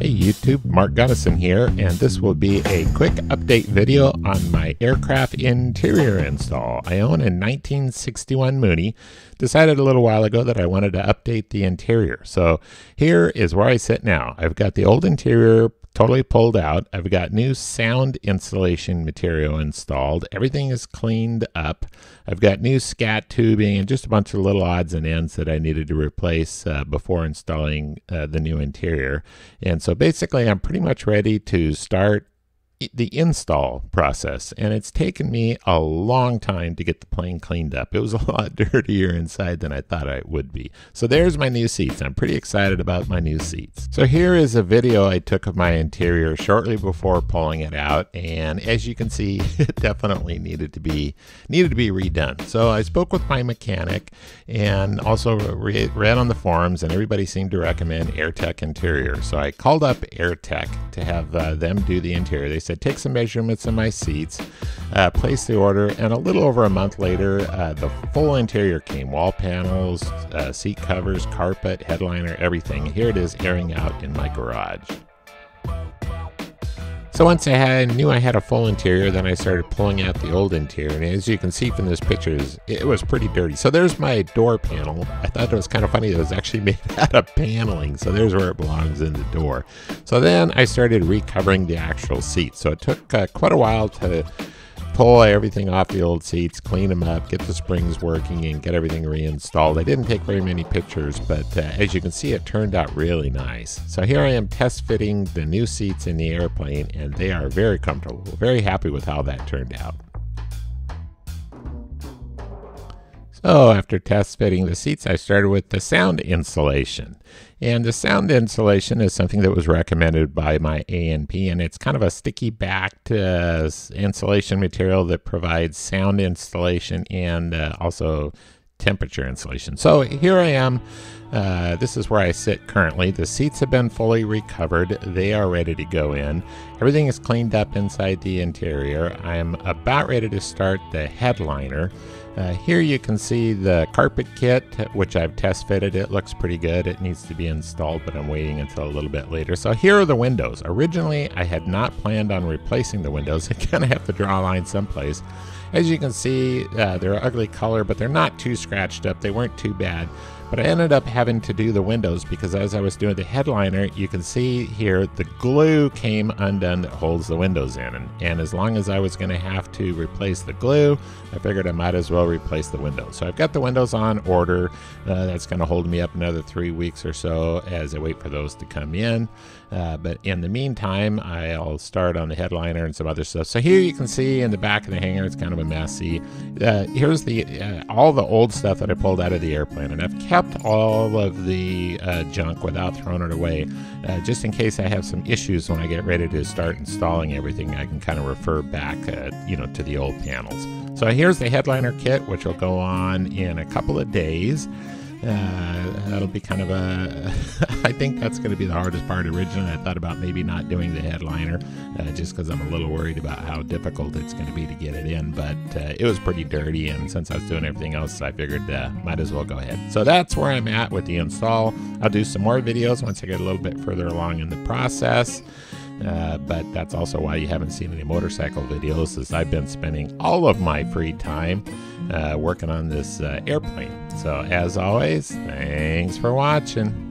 Hey YouTube, Mark Gunnison here, and this will be a quick update video on my aircraft interior install. I own a 1961 Mooney. Decided a little while ago that I wanted to update the interior. So here is where I sit now. I've got the old interior totally pulled out. I've got new sound insulation material installed. Everything is cleaned up. I've got new scat tubing and just a bunch of little odds and ends that I needed to replace before installing the new interior. And so basically I'm pretty much ready to start the install process, and it's taken me a long time to get the plane cleaned up. It was a lot dirtier inside than I thought it would be. So there's my new seats. I'm pretty excited about my new seats. So here is a video I took of my interior shortly before pulling it out, and as you can see, it definitely needed to be redone. So I spoke with my mechanic and also read on the forums, and everybody seemed to recommend Airtex interior. So I called up Airtex to have them do the interior. They said take some measurements of my seats, place the order, and a little over a month later the full interior came. Wall panels, seat covers, carpet, headliner, everything. Here it is airing out in my garage. So once I knew I had a full interior, then I started pulling out the old interior, and as you can see from this picture, it was pretty dirty. So there's my door panel. I thought it was kind of funny that it was actually made out of paneling, so there's where it belongs, in the door. So then I started recovering the actual seat. So it took quite a while to pull everything off the old seats, clean them up, get the springs working, and get everything reinstalled. I didn't take very many pictures, but as you can see, it turned out really nice. So here I am test fitting the new seats in the airplane, and they are very comfortable. Very happy with how that turned out. So after test fitting the seats, I started with the sound insulation. And the sound insulation is something that was recommended by my A&P, and it's kind of a sticky backed insulation material that provides sound insulation and also temperature insulation. So here I am. This is where I sit currently. The seats have been fully recovered. They are ready to go in. Everything is cleaned up inside the interior. I'm about ready to start the headliner. Here you can see the carpet kit, which I've test fitted. It looks pretty good. It needs to be installed, but I'm waiting until a little bit later. So here are the windows. Originally, I had not planned on replacing the windows. I kind of have to draw a line someplace. As you can see, they're an ugly color, but they're not too scratched up. They weren't too bad. But I ended up having to do the windows because as I was doing the headliner, you can see here the glue came undone that holds the windows in. And as long as I was going to have to replace the glue, I figured I might as well replace the windows. So I've got the windows on order. That's going to hold me up another 3 weeks or so as I wait for those to come in. But in the meantime, I'll start on the headliner and some other stuff. So here you can see in the back of the hangar, it's kind of a messy. Here's all the old stuff that I pulled out of the airplane, and I've kept all of the junk without throwing it away, just in case I have some issues when I get ready to start installing everything. I can kind of refer back, to the old panels. So here's the headliner kit, which will go on in a couple of days. That'll be kind of I think that's going to be the hardest part. Originally, I thought about maybe not doing the headliner just because I'm a little worried about how difficult it's going to be to get it in, but it was pretty dirty, and since I was doing everything else, I figured might as well go ahead. So that's where I'm at with the install. I'll do some more videos once I get a little bit further along in the process. But that's also why you haven't seen any motorcycle videos, as I've been spending all of my free time working on this airplane. So as always, thanks for watching.